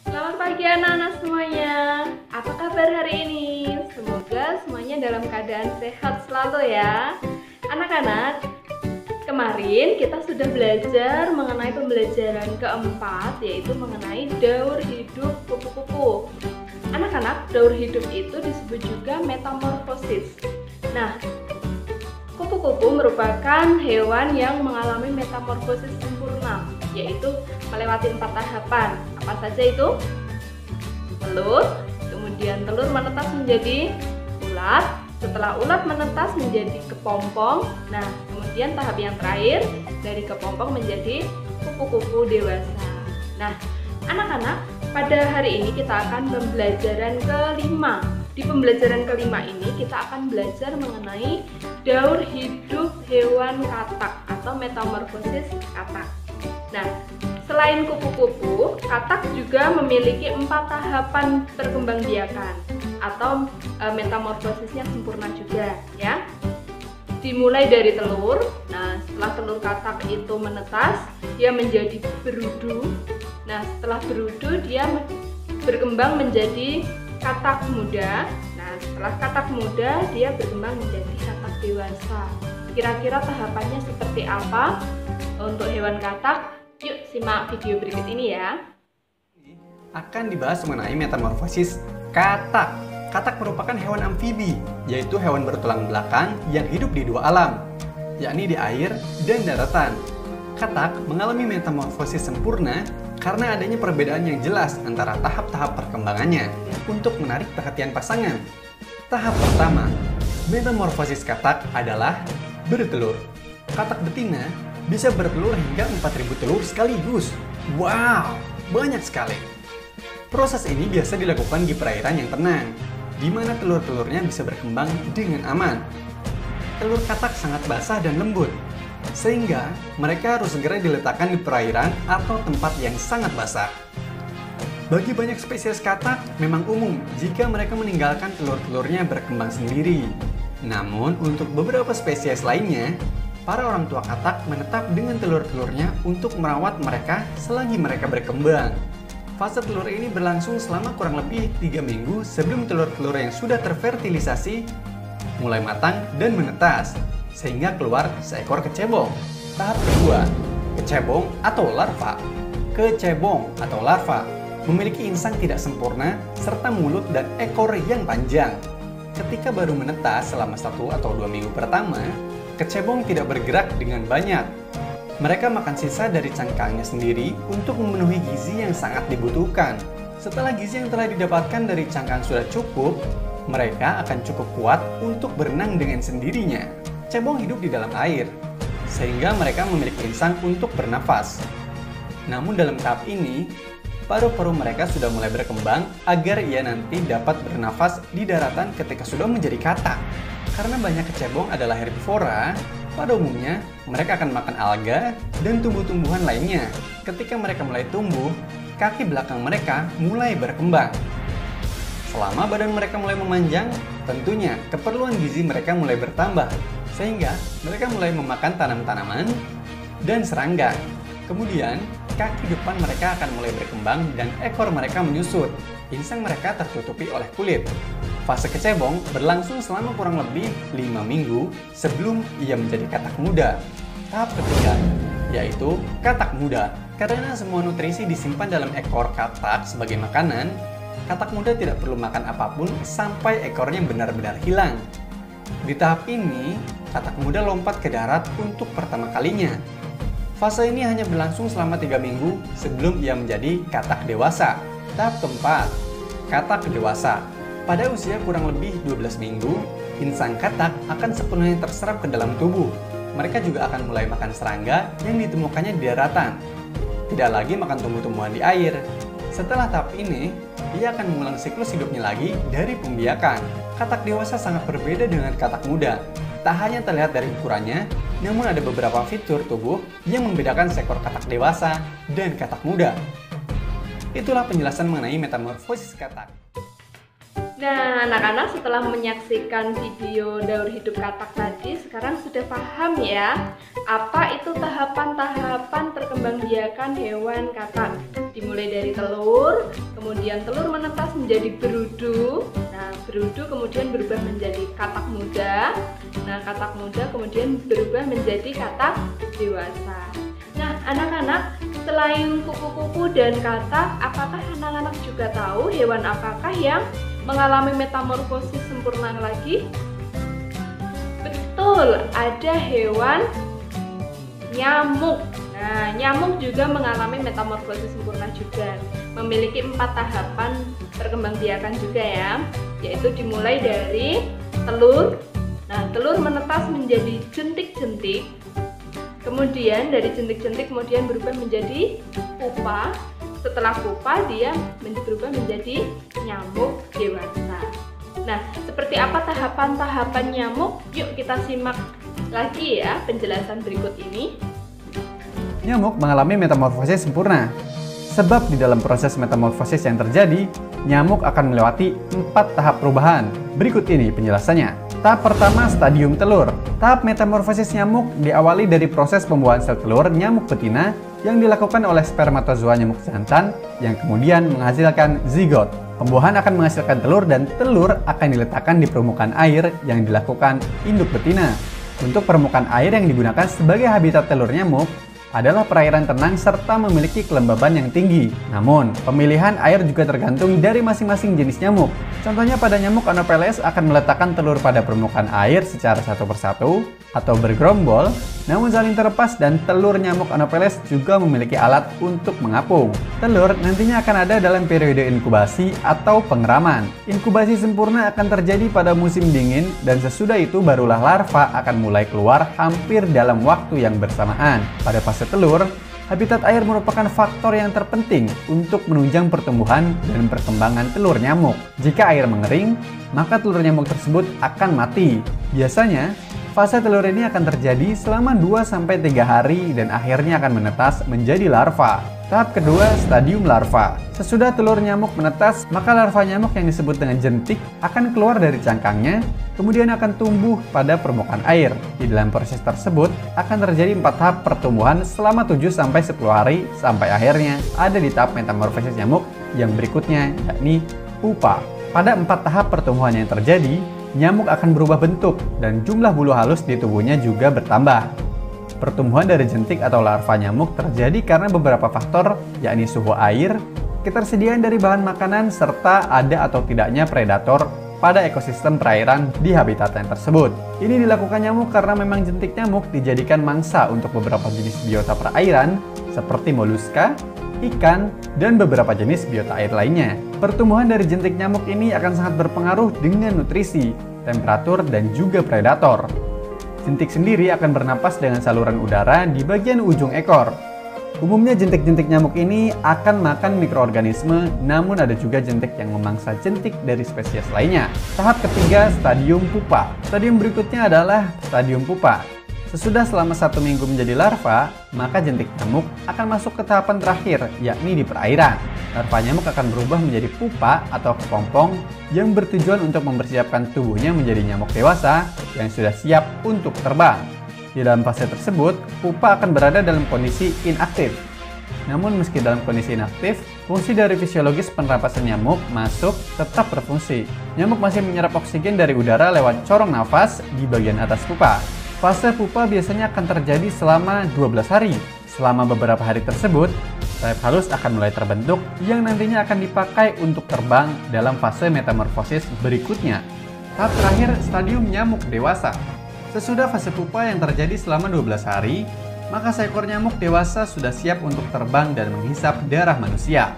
Selamat pagi anak-anak semuanya. Apa kabar hari ini? Semoga semuanya dalam keadaan sehat selalu ya. Anak-anak, kemarin kita sudah belajar mengenai pembelajaran keempat, yaitu mengenai daur hidup kupu-kupu. Anak-anak, daur hidup itu disebut juga metamorfosis. Nah, kupu-kupu merupakan hewan yang mengalami metamorfosis sempurna, yaitu melewati 4 tahapan. Apa saja itu? Telur, kemudian telur menetas menjadi ulat, setelah ulat menetas menjadi kepompong. Nah, kemudian tahap yang terakhir dari kepompong menjadi kupu-kupu dewasa. Nah, anak-anak, pada hari ini kita akan pembelajaran kelima. Di pembelajaran kelima ini kita akan belajar mengenai daur hidup hewan katak atau metamorfosis katak. Nah, selain kupu-kupu, katak juga memiliki 4 tahapan perkembangbiakan atau metamorfosisnya sempurna juga ya. Dimulai dari telur. Nah, setelah telur katak itu menetas, dia menjadi berudu. Nah, setelah berudu dia berkembang menjadi katak muda. Nah, setelah katak muda dia berkembang menjadi katak dewasa. Kira-kira tahapannya seperti apa untuk hewan katak? Yuk simak video berikut ini ya. Akan dibahas mengenai metamorfosis katak. Katak merupakan hewan amfibi, yaitu hewan bertulang belakang yang hidup di 2 alam, yakni di air dan daratan. Katak mengalami metamorfosis sempurna karena adanya perbedaan yang jelas antara tahap-tahap perkembangannya untuk menarik perhatian pasangan. Tahap pertama, metamorfosis katak adalah bertelur. Katak betina bisa bertelur hingga 4.000 telur sekaligus. Wow, banyak sekali. Proses ini biasa dilakukan di perairan yang tenang, di mana telur-telurnya bisa berkembang dengan aman. Telur katak sangat basah dan lembut, sehingga mereka harus segera diletakkan di perairan atau tempat yang sangat basah. Bagi banyak spesies katak, memang umum jika mereka meninggalkan telur-telurnya berkembang sendiri. Namun, untuk beberapa spesies lainnya, para orang tua katak menetap dengan telur-telurnya untuk merawat mereka selagi mereka berkembang. Fase telur ini berlangsung selama kurang lebih 3 minggu sebelum telur-telur yang sudah terfertilisasi mulai matang dan menetas, sehingga keluar seekor kecebong. Tahap kedua, kecebong atau larva. Kecebong atau larva memiliki insang tidak sempurna serta mulut dan ekor yang panjang. Ketika baru menetas selama 1 atau 2 minggu pertama, kecebong tidak bergerak dengan banyak. Mereka makan sisa dari cangkangnya sendiri untuk memenuhi gizi yang sangat dibutuhkan. Setelah gizi yang telah didapatkan dari cangkang sudah cukup, mereka akan cukup kuat untuk berenang dengan sendirinya. Cebong hidup di dalam air, sehingga mereka memiliki insang untuk bernafas. Namun dalam tahap ini, paru-paru mereka sudah mulai berkembang agar ia nanti dapat bernafas di daratan ketika sudah menjadi katak. Karena banyak kecebong adalah herbivora, pada umumnya mereka akan makan alga dan tumbuh-tumbuhan lainnya. Ketika mereka mulai tumbuh, kaki belakang mereka mulai berkembang. Selama badan mereka mulai memanjang, tentunya keperluan gizi mereka mulai bertambah, sehingga mereka mulai memakan tanam-tanaman dan serangga. Kemudian, kaki depan mereka akan mulai berkembang dan ekor mereka menyusut. Insang mereka tertutupi oleh kulit. Fase kecebong berlangsung selama kurang lebih 5 minggu sebelum ia menjadi katak muda. Tahap ketiga, yaitu katak muda. Karena semua nutrisi disimpan dalam ekor katak sebagai makanan, katak muda tidak perlu makan apapun sampai ekornya benar-benar hilang. Di tahap ini, katak muda lompat ke darat untuk pertama kalinya. Fase ini hanya berlangsung selama 3 minggu sebelum ia menjadi katak dewasa. Tahap keempat, katak dewasa. Pada usia kurang lebih 12 minggu, insang katak akan sepenuhnya terserap ke dalam tubuh. Mereka juga akan mulai makan serangga yang ditemukannya di daratan. Tidak lagi makan tumbuh-tumbuhan di air. Setelah tahap ini, ia akan mengulang siklus hidupnya lagi dari pembiakan. Katak dewasa sangat berbeda dengan katak muda. Tak hanya terlihat dari ukurannya, namun ada beberapa fitur tubuh yang membedakan seekor katak dewasa dan katak muda. Itulah penjelasan mengenai metamorfosis katak. Nah, anak-anak setelah menyaksikan video daur hidup katak tadi, sekarang sudah paham ya apa itu tahapan-tahapan perkembangbiakan hewan katak. Dimulai dari telur, kemudian kemudian telur menetas menjadi berudu. Nah, berudu kemudian berubah menjadi katak muda. Nah, katak muda kemudian berubah menjadi katak dewasa. Nah, anak-anak, selain kupu-kupu dan katak, apakah anak-anak juga tahu hewan apakah yang mengalami metamorfosis sempurna lagi? Betul, ada hewan nyamuk. Nah, nyamuk juga mengalami metamorfosis sempurna juga. Memiliki 4 tahapan perkembangbiakan juga ya, yaitu dimulai dari telur. Nah, telur menetas menjadi jentik-jentik. Kemudian dari jentik-jentik kemudian berubah menjadi pupa. Setelah pupa dia berubah menjadi nyamuk dewasa. Nah, seperti apa tahapan-tahapan nyamuk? Yuk kita simak lagi ya penjelasan berikut ini. Nyamuk mengalami metamorfosis sempurna. Sebab di dalam proses metamorfosis yang terjadi, nyamuk akan melewati 4 tahap perubahan. Berikut ini penjelasannya. Tahap pertama, stadium telur. Tahap metamorfosis nyamuk diawali dari proses pembuahan sel telur nyamuk betina yang dilakukan oleh spermatozoa nyamuk jantan yang kemudian menghasilkan zigot. Pembuahan akan menghasilkan telur dan telur akan diletakkan di permukaan air yang dilakukan induk betina. Untuk permukaan air yang digunakan sebagai habitat telur nyamuk adalah perairan tenang serta memiliki kelembaban yang tinggi. Namun, pemilihan air juga tergantung dari masing-masing jenis nyamuk. Contohnya pada nyamuk Anopheles akan meletakkan telur pada permukaan air secara satu persatu atau bergerombol, namun saling terlepas, dan telur nyamuk Anopheles juga memiliki alat untuk mengapung. Telur nantinya akan ada dalam periode inkubasi atau pengeraman. Inkubasi sempurna akan terjadi pada musim dingin dan sesudah itu barulah larva akan mulai keluar hampir dalam waktu yang bersamaan. Pada fase telur, habitat air merupakan faktor yang terpenting untuk menunjang pertumbuhan dan perkembangan telur nyamuk. Jika air mengering, maka telur nyamuk tersebut akan mati. Biasanya, fase telur ini akan terjadi selama 2-3 hari dan akhirnya akan menetas menjadi larva. Tahap kedua, stadium larva. Sesudah telur nyamuk menetas, maka larva nyamuk yang disebut dengan jentik akan keluar dari cangkangnya, kemudian akan tumbuh pada permukaan air. Di dalam proses tersebut, akan terjadi 4 tahap pertumbuhan selama 7-10 hari, sampai akhirnya ada di tahap metamorfosis nyamuk yang berikutnya, yakni pupa. Pada 4 tahap pertumbuhan yang terjadi, nyamuk akan berubah bentuk dan jumlah bulu halus di tubuhnya juga bertambah. Pertumbuhan dari jentik atau larva nyamuk terjadi karena beberapa faktor, yakni suhu air, ketersediaan dari bahan makanan, serta ada atau tidaknya predator pada ekosistem perairan di habitat yang tersebut. Ini dilakukan nyamuk karena memang jentik nyamuk dijadikan mangsa untuk beberapa jenis biota perairan seperti moluska, ikan, dan beberapa jenis biota air lainnya. Pertumbuhan dari jentik nyamuk ini akan sangat berpengaruh dengan nutrisi, temperatur, dan juga predator. Jentik sendiri akan bernapas dengan saluran udara di bagian ujung ekor. Umumnya jentik-jentik nyamuk ini akan makan mikroorganisme, namun ada juga jentik yang memangsa jentik dari spesies lainnya. Tahap ketiga, stadium pupa. Stadium berikutnya adalah stadium pupa. Sesudah selama 1 minggu menjadi larva, maka jentik nyamuk akan masuk ke tahapan terakhir, yakni di perairan. Larva nyamuk akan berubah menjadi pupa atau kepompong yang bertujuan untuk mempersiapkan tubuhnya menjadi nyamuk dewasa yang sudah siap untuk terbang. Di dalam fase tersebut, pupa akan berada dalam kondisi inaktif. Namun meski dalam kondisi inaktif, fungsi dari fisiologis penapasan nyamuk masuk tetap berfungsi. Nyamuk masih menyerap oksigen dari udara lewat corong nafas di bagian atas pupa. Fase pupa biasanya akan terjadi selama 12 hari. Selama beberapa hari tersebut, sayap halus akan mulai terbentuk yang nantinya akan dipakai untuk terbang dalam fase metamorfosis berikutnya. Tahap terakhir, stadium nyamuk dewasa. Sesudah fase pupa yang terjadi selama 12 hari, maka seekor nyamuk dewasa sudah siap untuk terbang dan menghisap darah manusia.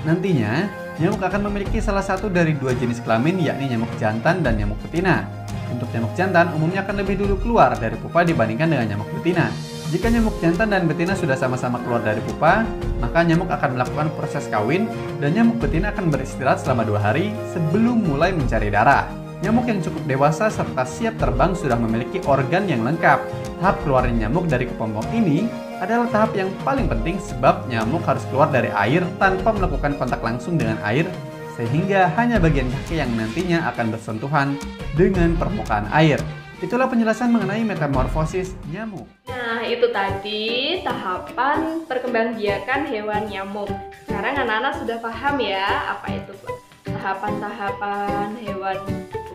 Nantinya, nyamuk akan memiliki salah satu dari 2 jenis kelamin, yakni nyamuk jantan dan nyamuk betina. Untuk nyamuk jantan umumnya akan lebih dulu keluar dari pupa dibandingkan dengan nyamuk betina. Jika nyamuk jantan dan betina sudah sama-sama keluar dari pupa, maka nyamuk akan melakukan proses kawin dan nyamuk betina akan beristirahat selama 2 hari sebelum mulai mencari darah. Nyamuk yang cukup dewasa serta siap terbang sudah memiliki organ yang lengkap. Tahap keluarnya nyamuk dari kepompong ini adalah tahap yang paling penting sebab nyamuk harus keluar dari air tanpa melakukan kontak langsung dengan air, sehingga hanya bagian kaki yang nantinya akan bersentuhan dengan permukaan air. Itulah penjelasan mengenai metamorfosis nyamuk. Nah, itu tadi tahapan perkembangbiakan hewan nyamuk. Sekarang anak-anak sudah paham ya apa itu tahapan-tahapan hewan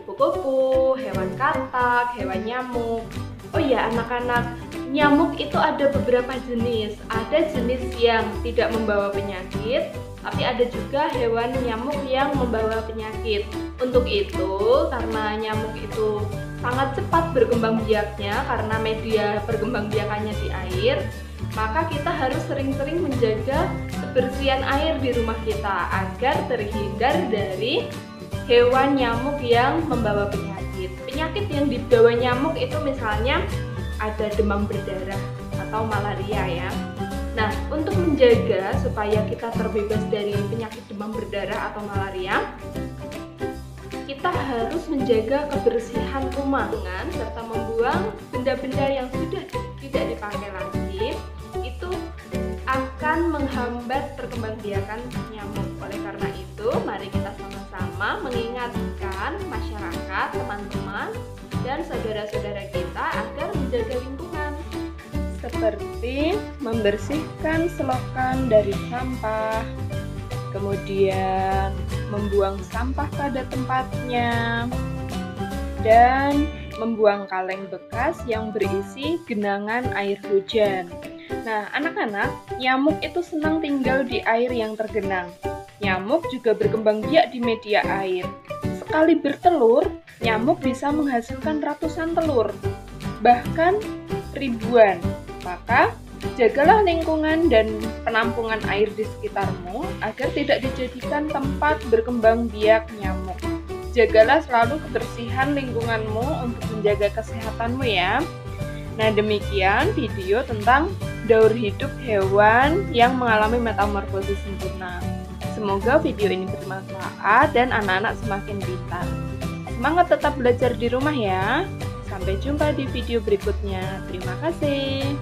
kupu-kupu, hewan katak, hewan nyamuk. Oh iya anak-anak, nyamuk itu ada beberapa jenis. Ada jenis yang tidak membawa penyakit, tapi ada juga hewan nyamuk yang membawa penyakit. Untuk itu, karena nyamuk itu sangat cepat berkembang biaknya karena media perkembangbiakannya di air, maka kita harus sering-sering menjaga kebersihan air di rumah kita agar terhindar dari hewan nyamuk yang membawa penyakit. Penyakit yang dibawa nyamuk itu misalnya ada demam berdarah atau malaria ya. Nah, untuk menjaga supaya kita terbebas dari penyakit demam berdarah atau malaria, kita harus menjaga kebersihan rumah serta membuang benda-benda yang sudah tidak dipakai lagi. Itu akan menghambat perkembangbiakan nyamuk. Oleh karena itu, mari kita sama-sama mengingatkan masyarakat, teman-teman, dan saudara-saudara kita agar menjaga lingkungan. Seperti membersihkan selokan dari sampah, kemudian membuang sampah pada tempatnya, dan membuang kaleng bekas yang berisi genangan air hujan. Nah, anak-anak, nyamuk itu senang tinggal di air yang tergenang. Nyamuk juga berkembang biak di media air. Sekali bertelur, nyamuk bisa menghasilkan ratusan telur, bahkan ribuan. Maka, jagalah lingkungan dan penampungan air di sekitarmu agar tidak dijadikan tempat berkembang biak nyamuk. Jagalah selalu kebersihan lingkunganmu untuk menjaga kesehatanmu ya. Nah, demikian video tentang daur hidup hewan yang mengalami metamorfosis sempurna. Semoga video ini bermanfaat dan anak-anak semakin pintar. Semangat tetap belajar di rumah ya. Sampai jumpa di video berikutnya. Terima kasih.